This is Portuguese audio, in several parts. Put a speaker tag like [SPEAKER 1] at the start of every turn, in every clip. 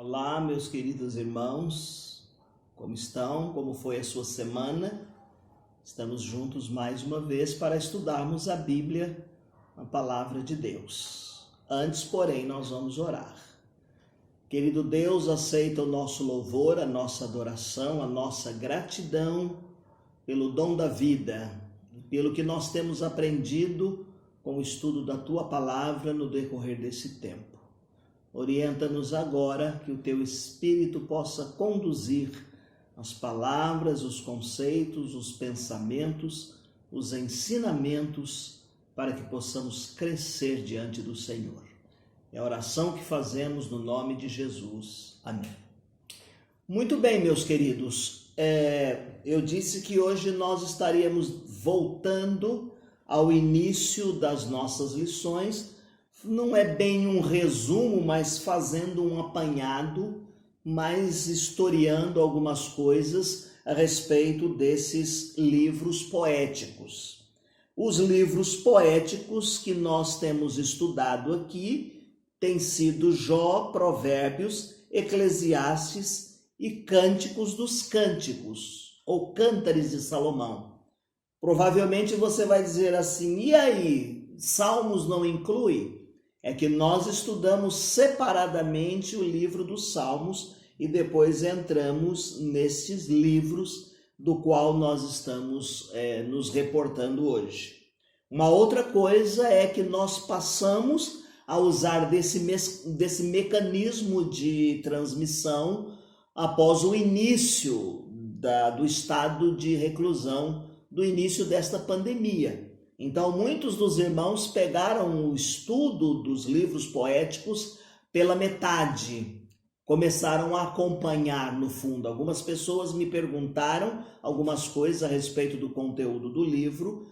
[SPEAKER 1] Olá, meus queridos irmãos, como estão? Como foi a sua semana? Estamos juntos mais uma vez para estudarmos a Bíblia, a palavra de Deus. Antes, porém, nós vamos orar. Querido Deus, aceita o nosso louvor, a nossa adoração, a nossa gratidão pelo dom da vida, pelo que nós temos aprendido com o estudo da Tua palavra no decorrer desse tempo. Orienta-nos agora que o Teu Espírito possa conduzir as palavras, os conceitos, os pensamentos, os ensinamentos, para que possamos crescer diante do Senhor. É a oração que fazemos no nome de Jesus. Amém. Muito bem, meus queridos. Eu disse que hoje nós estaríamos voltando ao início das nossas lições. Não é bem um resumo, mas fazendo um apanhado, mas historiando algumas coisas a respeito desses livros poéticos. Os livros poéticos que nós temos estudado aqui têm sido Jó, Provérbios, Eclesiastes e Cânticos dos Cânticos, ou Cântares de Salomão. Provavelmente você vai dizer assim, e aí, Salmos não inclui? É que nós estudamos separadamente o livro dos Salmos e depois entramos nesses livros do qual nós estamos nos reportando hoje. Uma outra coisa é que nós passamos a usar desse mecanismo de transmissão após o início do estado de reclusão, do início desta pandemia. Então, muitos dos irmãos pegaram o estudo dos livros poéticos pela metade, começaram a acompanhar no fundo. Algumas pessoas me perguntaram algumas coisas a respeito do conteúdo do livro,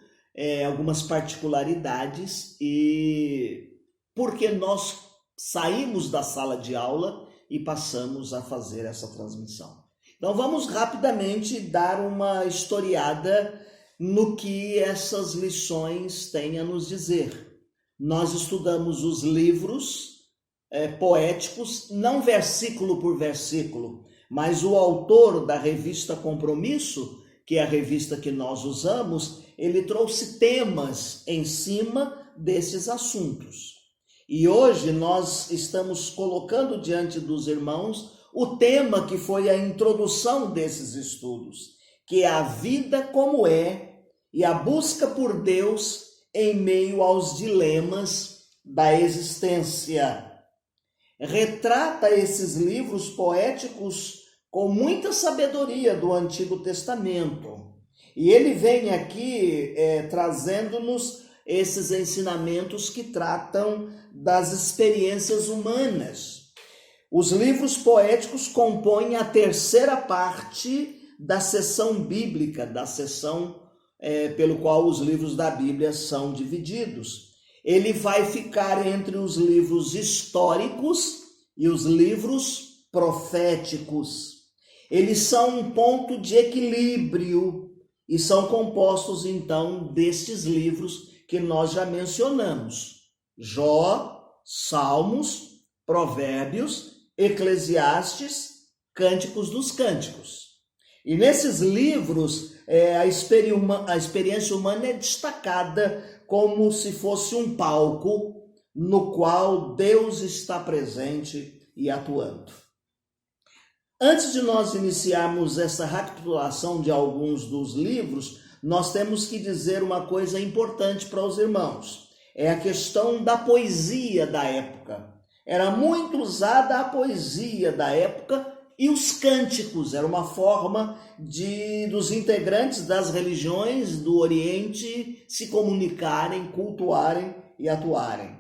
[SPEAKER 1] algumas particularidades, e porque nós saímos da sala de aula e passamos a fazer essa transmissão. Então, vamos rapidamente dar uma historiada no que essas lições têm a nos dizer. Nós estudamos os livros poéticos, não versículo por versículo, mas o autor da revista Compromisso, que é a revista que nós usamos, ele trouxe temas em cima desses assuntos. E hoje nós estamos colocando diante dos irmãos o tema que foi a introdução desses estudos, que é a vida como é, e a busca por Deus em meio aos dilemas da existência. Retrata esses livros poéticos com muita sabedoria do Antigo Testamento. E ele vem aqui trazendo-nos esses ensinamentos que tratam das experiências humanas. Os livros poéticos compõem a terceira parte da seção bíblica, da seção pelo qual os livros da Bíblia são divididos. Ele vai ficar entre os livros históricos e os livros proféticos. Eles são um ponto de equilíbrio e são compostos, então, destes livros que nós já mencionamos. Jó, Salmos, Provérbios, Eclesiastes, Cânticos dos Cânticos. E nesses livros, a experiência humana é destacada como se fosse um palco no qual Deus está presente e atuando. Antes de nós iniciarmos essa recapitulação de alguns dos livros, nós temos que dizer uma coisa importante para os irmãos. É a questão da poesia da época. Era muito usada a poesia da época e os cânticos, era uma forma dos integrantes das religiões do Oriente se comunicarem, cultuarem e atuarem.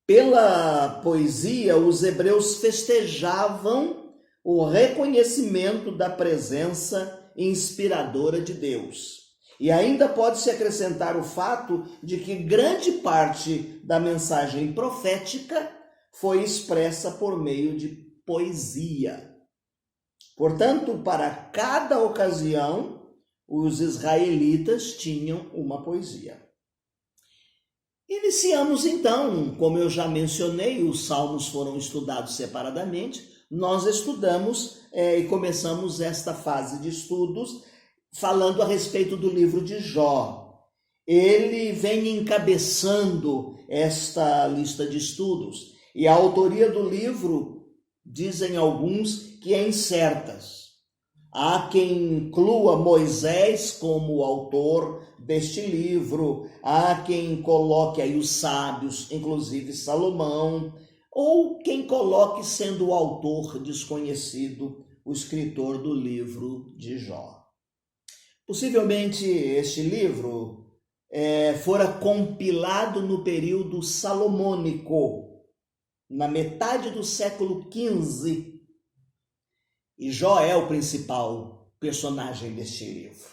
[SPEAKER 1] Pela poesia, os hebreus festejavam o reconhecimento da presença inspiradora de Deus. E ainda pode-se acrescentar o fato de que grande parte da mensagem profética foi expressa por meio de poesia. Portanto, para cada ocasião, os israelitas tinham uma poesia. Iniciamos então, como eu já mencionei, os salmos foram estudados separadamente, nós estudamos e começamos esta fase de estudos falando a respeito do livro de Jó. Ele vem encabeçando esta lista de estudos e a autoria do livro, dizem alguns, que é incertas. Há quem inclua Moisés como autor deste livro, há quem coloque aí os sábios, inclusive Salomão, ou quem coloque sendo o autor desconhecido, o escritor do livro de Jó. Possivelmente este livro fora compilado no período salomônico, na metade do século XV, e Jó é o principal personagem deste livro.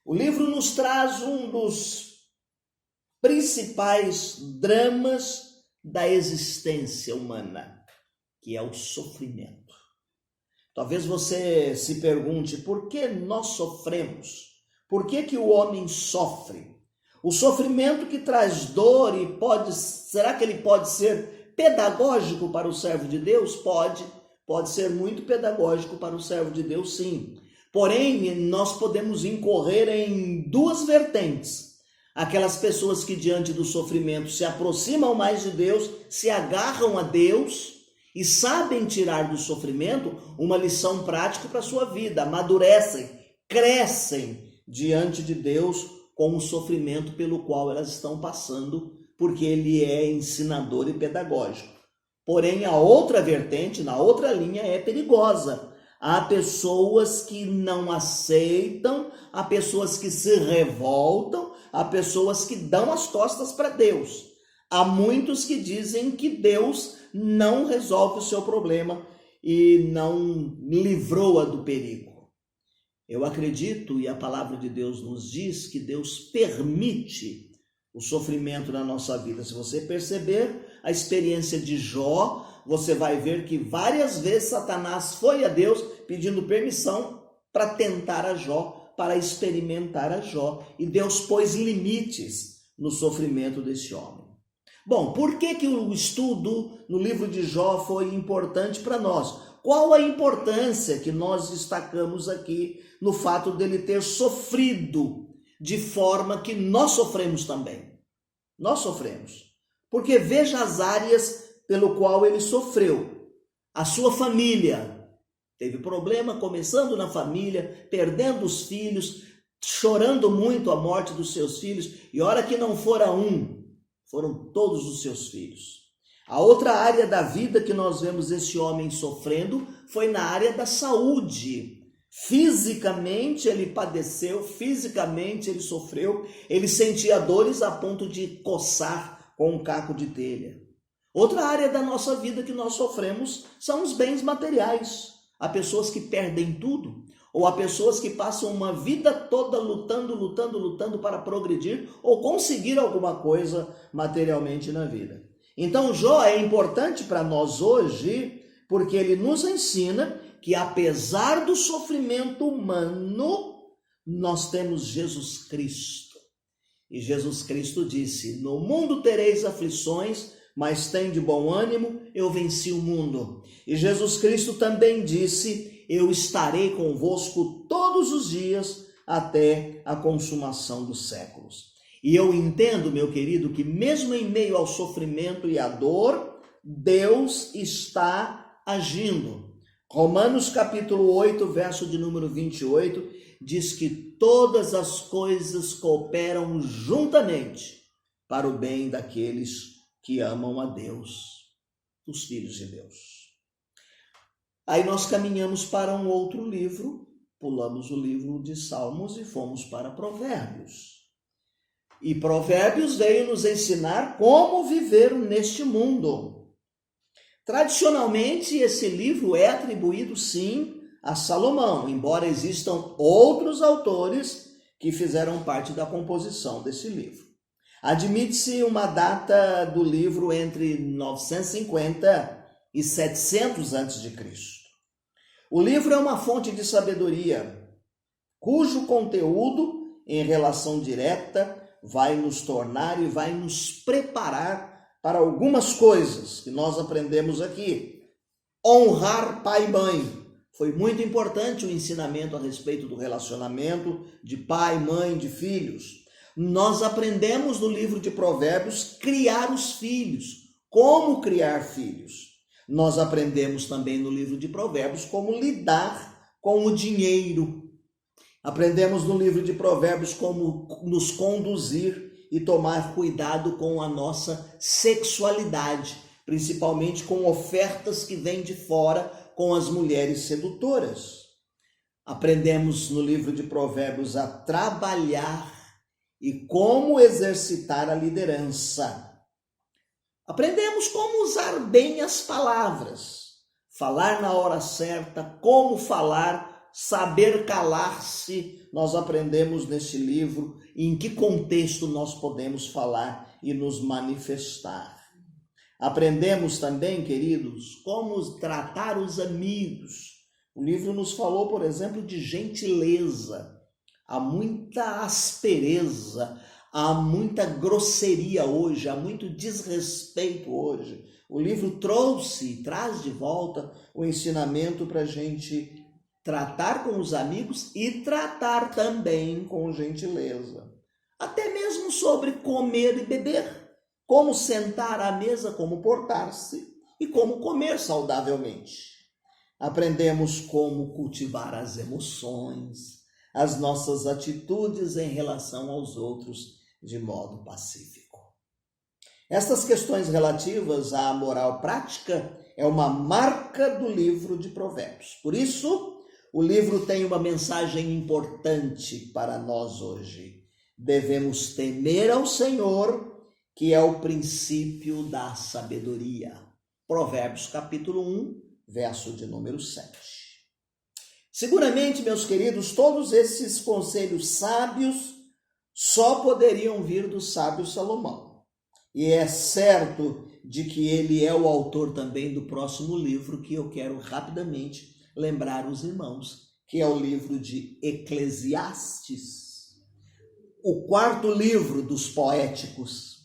[SPEAKER 1] O livro nos traz um dos principais dramas da existência humana, que é o sofrimento. Talvez você se pergunte por que nós sofremos? Por que o homem sofre? O sofrimento que traz dor será que ele pode ser pedagógico para o servo de Deus? Pode ser muito pedagógico para o servo de Deus, sim. Porém, nós podemos incorrer em duas vertentes. Aquelas pessoas que diante do sofrimento se aproximam mais de Deus, se agarram a Deus e sabem tirar do sofrimento uma lição prática para a sua vida, amadurecem, crescem diante de Deus com o sofrimento pelo qual elas estão passando, porque Ele é ensinador e pedagógico. Porém, a outra vertente, na outra linha, é perigosa. Há pessoas que não aceitam, há pessoas que se revoltam, há pessoas que dão as costas para Deus. Há muitos que dizem que Deus não resolve o seu problema e não livrou-a do perigo. Eu acredito, e a palavra de Deus nos diz, que Deus permite o sofrimento na nossa vida. Se você perceber a experiência de Jó, você vai ver que várias vezes Satanás foi a Deus pedindo permissão para tentar a Jó, para experimentar a Jó. E Deus pôs limites no sofrimento desse homem. Bom, por que o estudo no livro de Jó foi importante para nós? Qual a importância que nós destacamos aqui no fato dele ter sofrido de forma que nós sofremos também? Nós sofremos. Porque veja as áreas pelo qual ele sofreu. A sua família teve problema, começando na família, perdendo os filhos, chorando muito a morte dos seus filhos, e ora que não fora um, foram todos os seus filhos. A outra área da vida que nós vemos esse homem sofrendo foi na área da saúde. Fisicamente ele padeceu, fisicamente ele sofreu, ele sentia dores a ponto de coçar com um caco de telha. Outra área da nossa vida que nós sofremos são os bens materiais. Há pessoas que perdem tudo, ou há pessoas que passam uma vida toda lutando para progredir ou conseguir alguma coisa materialmente na vida. Então Jó é importante para nós hoje, porque ele nos ensina que apesar do sofrimento humano, nós temos Jesus Cristo. E Jesus Cristo disse: no mundo tereis aflições, mas tem de bom ânimo, eu venci o mundo. E Jesus Cristo também disse: eu estarei convosco todos os dias até a consumação dos séculos. E eu entendo, meu querido, que mesmo em meio ao sofrimento e à dor, Deus está agindo. Romanos capítulo 8, verso de número 28, diz que todas as coisas cooperam juntamente para o bem daqueles que amam a Deus, os filhos de Deus. Aí nós caminhamos para um outro livro, pulamos o livro de Salmos e fomos para Provérbios. E Provérbios veio nos ensinar como viver neste mundo. Tradicionalmente, esse livro é atribuído, sim, a Salomão, embora existam outros autores que fizeram parte da composição desse livro. Admite-se uma data do livro entre 950 e 700 a.C. O livro é uma fonte de sabedoria, cujo conteúdo, em relação direta, vai nos tornar e vai nos preparar para algumas coisas que nós aprendemos aqui. Honrar pai e mãe. Foi muito importante o ensinamento a respeito do relacionamento de pai, mãe, de filhos. Nós aprendemos no livro de Provérbios criar os filhos, como criar filhos. Nós aprendemos também no livro de Provérbios como lidar com o dinheiro. Aprendemos no livro de Provérbios como nos conduzir e tomar cuidado com a nossa sexualidade, principalmente com ofertas que vêm de fora com as mulheres sedutoras. Aprendemos no livro de Provérbios a trabalhar e como exercitar a liderança. Aprendemos como usar bem as palavras, falar na hora certa, como falar, saber calar-se. Nós aprendemos nesse livro em que contexto nós podemos falar e nos manifestar. Aprendemos também, queridos, como tratar os amigos. O livro nos falou, por exemplo, de gentileza. Há muita aspereza, há muita grosseria hoje, há muito desrespeito hoje. O livro traz de volta o ensinamento para a gente tratar com os amigos e tratar também com gentileza. Até mesmo sobre comer e beber. Como sentar à mesa, como portar-se e como comer saudavelmente. Aprendemos como cultivar as emoções, as nossas atitudes em relação aos outros de modo pacífico. Estas questões relativas à moral prática é uma marca do livro de Provérbios. Por isso, o livro tem uma mensagem importante para nós hoje. Devemos temer ao Senhor, que é o princípio da sabedoria. Provérbios capítulo 1, verso de número 7. Seguramente, meus queridos, todos esses conselhos sábios só poderiam vir do sábio Salomão. E é certo de que ele é o autor também do próximo livro que eu quero rapidamente lembrar os irmãos, que é o livro de Eclesiastes, o quarto livro dos poéticos.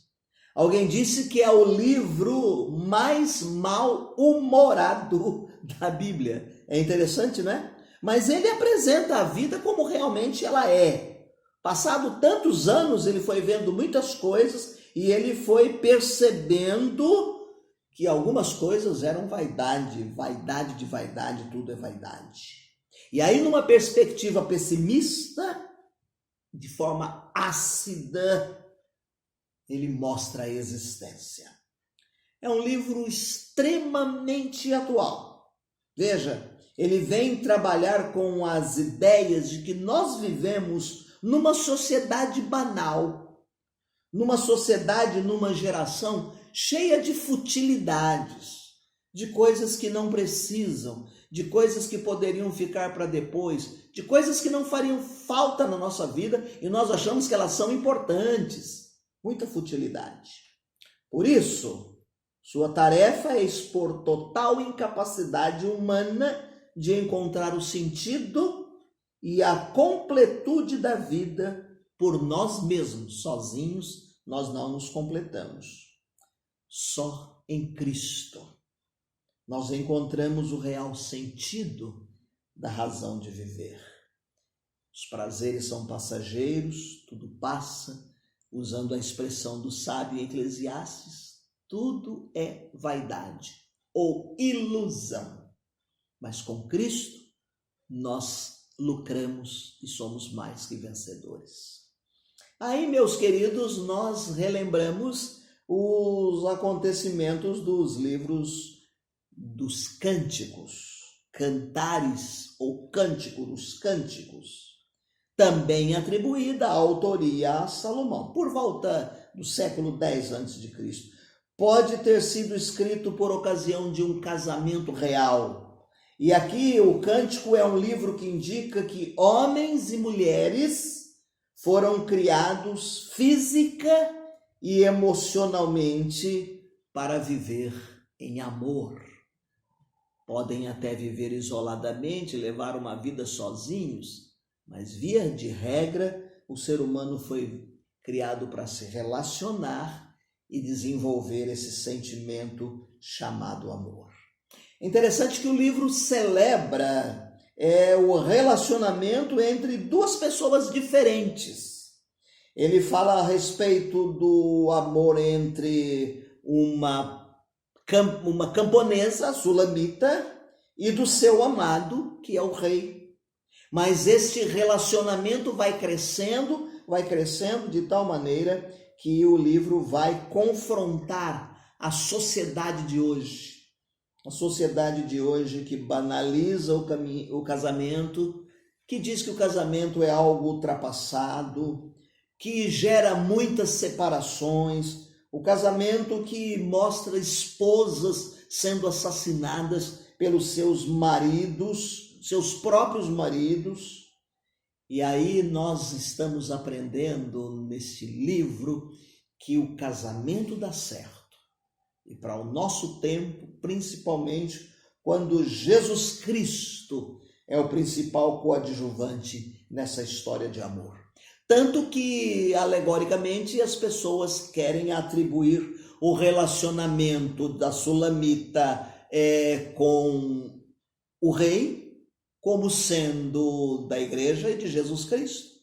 [SPEAKER 1] Alguém disse que é o livro mais mal-humorado da Bíblia. É interessante, né? Mas ele apresenta a vida como realmente ela é. Passado tantos anos, ele foi vendo muitas coisas e ele foi percebendo que algumas coisas eram vaidade, vaidade de vaidade, tudo é vaidade. E aí, numa perspectiva pessimista, de forma ácida, ele mostra a existência. É um livro extremamente atual. Veja, ele vem trabalhar com as ideias de que nós vivemos numa sociedade banal, numa sociedade, numa geração cheia de futilidades, de coisas que não precisam, de coisas que poderiam ficar para depois, de coisas que não fariam falta na nossa vida e nós achamos que elas são importantes. Muita futilidade. Por isso, sua tarefa é expor total incapacidade humana de encontrar o sentido e a completude da vida por nós mesmos. Sozinhos, nós não nos completamos. Só em Cristo nós encontramos o real sentido da razão de viver. Os prazeres são passageiros, tudo passa. Usando a expressão do sábio Eclesiastes, tudo é vaidade ou ilusão. Mas com Cristo, nós lucramos e somos mais que vencedores. Aí, meus queridos, nós relembramos os acontecimentos dos livros dos cânticos, cantares ou cântico dos cânticos, também atribuída a autoria a Salomão, por volta do século X a.C. Pode ter sido escrito por ocasião de um casamento real. E aqui o Cântico é um livro que indica que homens e mulheres foram criados física e emocionalmente para viver em amor. Podem até viver isoladamente, levar uma vida sozinhos, mas, via de regra, o ser humano foi criado para se relacionar e desenvolver esse sentimento chamado amor. Interessante que o livro celebra o relacionamento entre duas pessoas diferentes. Ele fala a respeito do amor entre uma camponesa, a sulamita, e do seu amado, que é o rei. Mas este relacionamento vai crescendo de tal maneira que o livro vai confrontar a sociedade de hoje. A sociedade de hoje que banaliza o casamento, que diz que o casamento é algo ultrapassado, que gera muitas separações, o casamento que mostra esposas sendo assassinadas pelos seus maridos, seus próprios maridos. E aí nós estamos aprendendo neste livro que o casamento dá certo. E para o nosso tempo, principalmente quando Jesus Cristo é o principal coadjuvante nessa história de amor. Tanto que, alegoricamente, as pessoas querem atribuir o relacionamento da sulamita com o rei como sendo da igreja e de Jesus Cristo.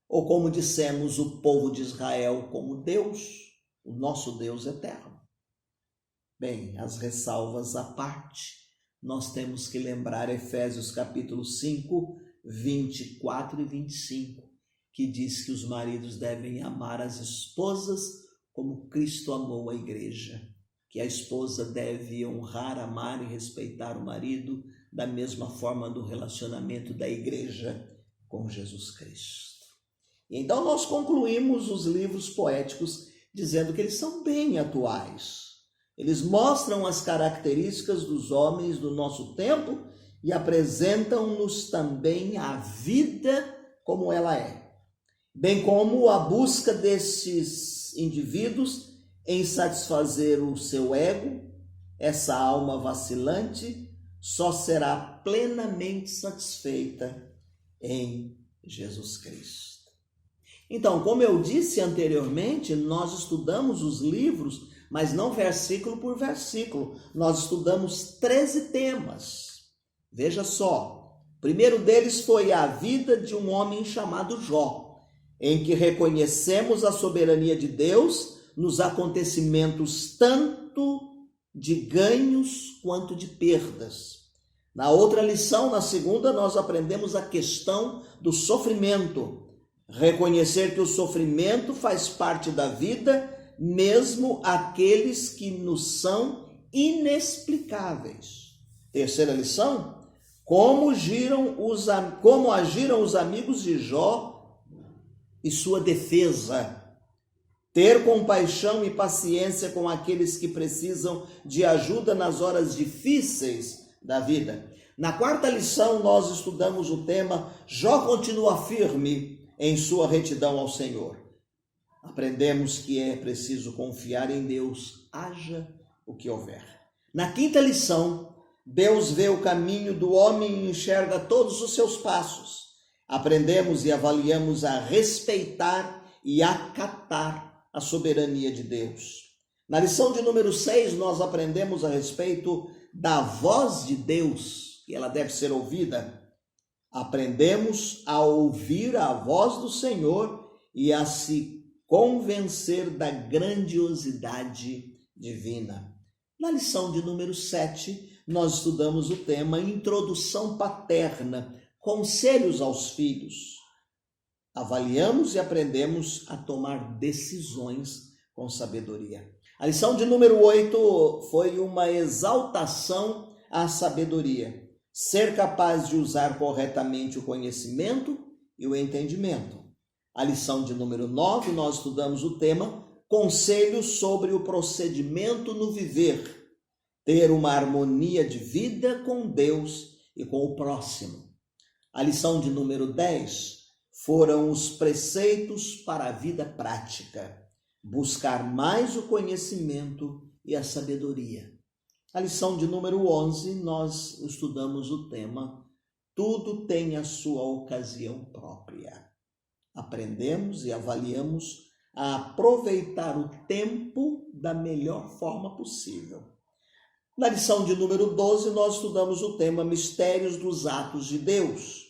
[SPEAKER 1] Ou como dissemos, o povo de Israel como Deus, o nosso Deus eterno. Bem, as ressalvas à parte, nós temos que lembrar Efésios capítulo 5, 24 e 25, que diz que os maridos devem amar as esposas como Cristo amou a igreja, que a esposa deve honrar, amar e respeitar o marido da mesma forma do relacionamento da igreja com Jesus Cristo. Então nós concluímos os livros poéticos dizendo que eles são bem atuais. Eles mostram as características dos homens do nosso tempo e apresentam-nos também a vida como ela é, bem como a busca desses indivíduos em satisfazer o seu ego. Essa alma vacilante só será plenamente satisfeita em Jesus Cristo. Então, como eu disse anteriormente, nós estudamos os livros, mas não versículo por versículo. Nós estudamos 13 temas. Veja só, o primeiro deles foi a vida de um homem chamado Jó, em que reconhecemos a soberania de Deus nos acontecimentos tanto de ganhos quanto de perdas. Na outra lição, na segunda, nós aprendemos a questão do sofrimento. Reconhecer que o sofrimento faz parte da vida, mesmo aqueles que nos são inexplicáveis. Terceira lição, como agiram os amigos de Jó e sua defesa. Ter compaixão e paciência com aqueles que precisam de ajuda nas horas difíceis da vida. Na quarta lição, nós estudamos o tema Jó continua firme em sua retidão ao Senhor. Aprendemos que é preciso confiar em Deus, haja o que houver. Na quinta lição, Deus vê o caminho do homem e enxerga todos os seus passos. Aprendemos e avaliamos a respeitar e acatar a soberania de Deus. Na lição de número 6, nós aprendemos a respeito da voz de Deus, que ela deve ser ouvida. Aprendemos a ouvir a voz do Senhor e a se convencer da grandiosidade divina. Na lição de número 7, nós estudamos o tema Introdução Paterna, Conselhos aos Filhos. Avaliamos e aprendemos a tomar decisões com sabedoria. A lição de número 8 foi uma exaltação à sabedoria. Ser capaz de usar corretamente o conhecimento e o entendimento. A lição de número 9, nós estudamos o tema Conselhos sobre o procedimento no viver. Ter uma harmonia de vida com Deus e com o próximo. A lição de número 10 foram os preceitos para a vida prática. Buscar mais o conhecimento e a sabedoria. A lição de número 11, nós estudamos o tema Tudo tem a sua ocasião própria. Aprendemos e avaliamos a aproveitar o tempo da melhor forma possível. Na lição de número 12, nós estudamos o tema Mistérios dos Atos de Deus.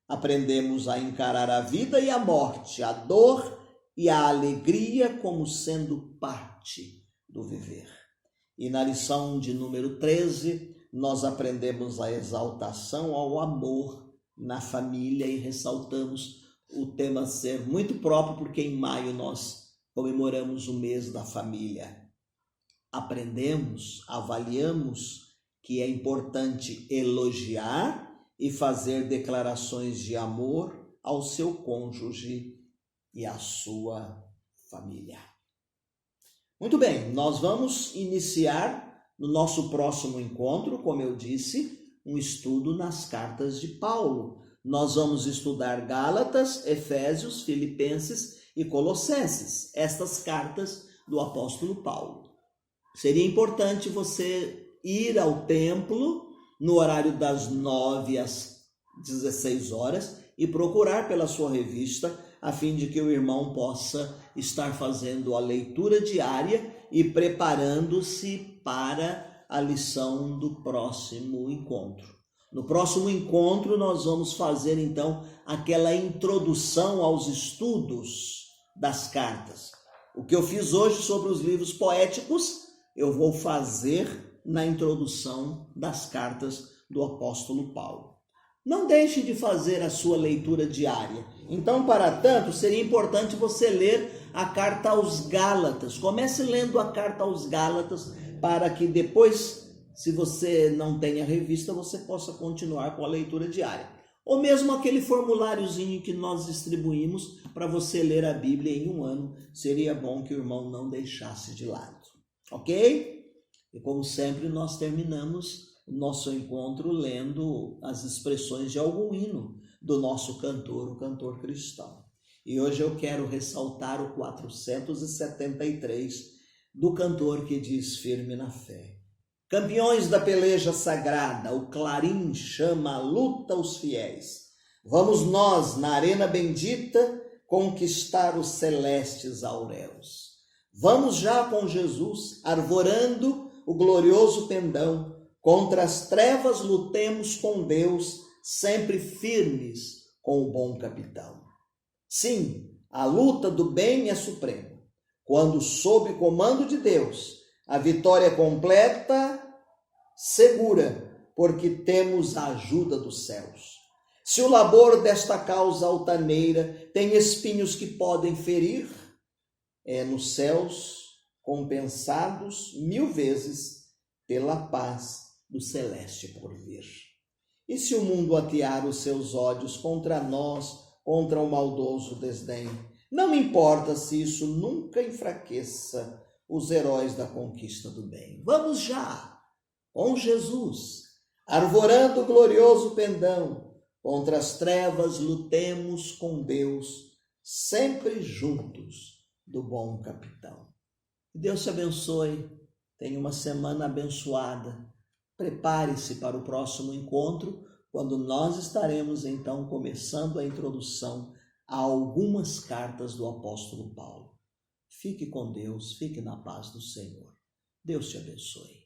[SPEAKER 1] Aprendemos a encarar a vida e a morte, a dor e a alegria como sendo parte do viver. E na lição de número 13, nós aprendemos a exaltação ao amor na família e ressaltamos o tema ser muito próprio, porque em maio nós comemoramos o mês da família. Aprendemos, avaliamos que é importante elogiar e fazer declarações de amor ao seu cônjuge e à sua família. Muito bem, nós vamos iniciar no nosso próximo encontro, como eu disse, um estudo nas cartas de Paulo. Nós vamos estudar Gálatas, Efésios, Filipenses e Colossenses, estas cartas do apóstolo Paulo. Seria importante você ir ao templo no horário das 9 às 16 horas e procurar pela sua revista, a fim de que o irmão possa estar fazendo a leitura diária e preparando-se para a lição do próximo encontro. No próximo encontro, nós vamos fazer, então, aquela introdução aos estudos das cartas. O que eu fiz hoje sobre os livros poéticos, eu vou fazer na introdução das cartas do apóstolo Paulo. Não deixe de fazer a sua leitura diária. Então, para tanto, seria importante você ler a carta aos Gálatas. Comece lendo a carta aos Gálatas para que depois, se você não tem a revista, você possa continuar com a leitura diária. Ou mesmo aquele formuláriozinho que nós distribuímos para você ler a Bíblia em um ano. Seria bom que o irmão não deixasse de lado. Ok? E como sempre, nós terminamos o nosso encontro lendo as expressões de algum hino do nosso cantor, o cantor cristão. E hoje eu quero ressaltar o 473 do cantor que diz firme na fé. Campeões da peleja sagrada, o clarim chama a luta os fiéis. Vamos nós, na arena bendita, conquistar os celestes auréus. Vamos já com Jesus, arvorando o glorioso pendão. Contra as trevas lutemos com Deus, sempre firmes com o bom capitão. Sim, a luta do bem é suprema. Quando sob comando de Deus, a vitória completa, segura, porque temos a ajuda dos céus. Se o labor desta causa altaneira tem espinhos que podem ferir, é nos céus compensados 1000 vezes pela paz do celeste porvir. E se o mundo atear os seus ódios contra nós, contra o maldoso desdém, não importa se isso nunca enfraqueça os heróis da conquista do bem. Vamos já, com Jesus, arvorando o glorioso pendão, contra as trevas lutemos com Deus, sempre juntos do bom capitão. Deus te abençoe, tenha uma semana abençoada. Prepare-se para o próximo encontro, quando nós estaremos então começando a introdução a algumas cartas do apóstolo Paulo. Fique com Deus, fique na paz do Senhor. Deus te abençoe.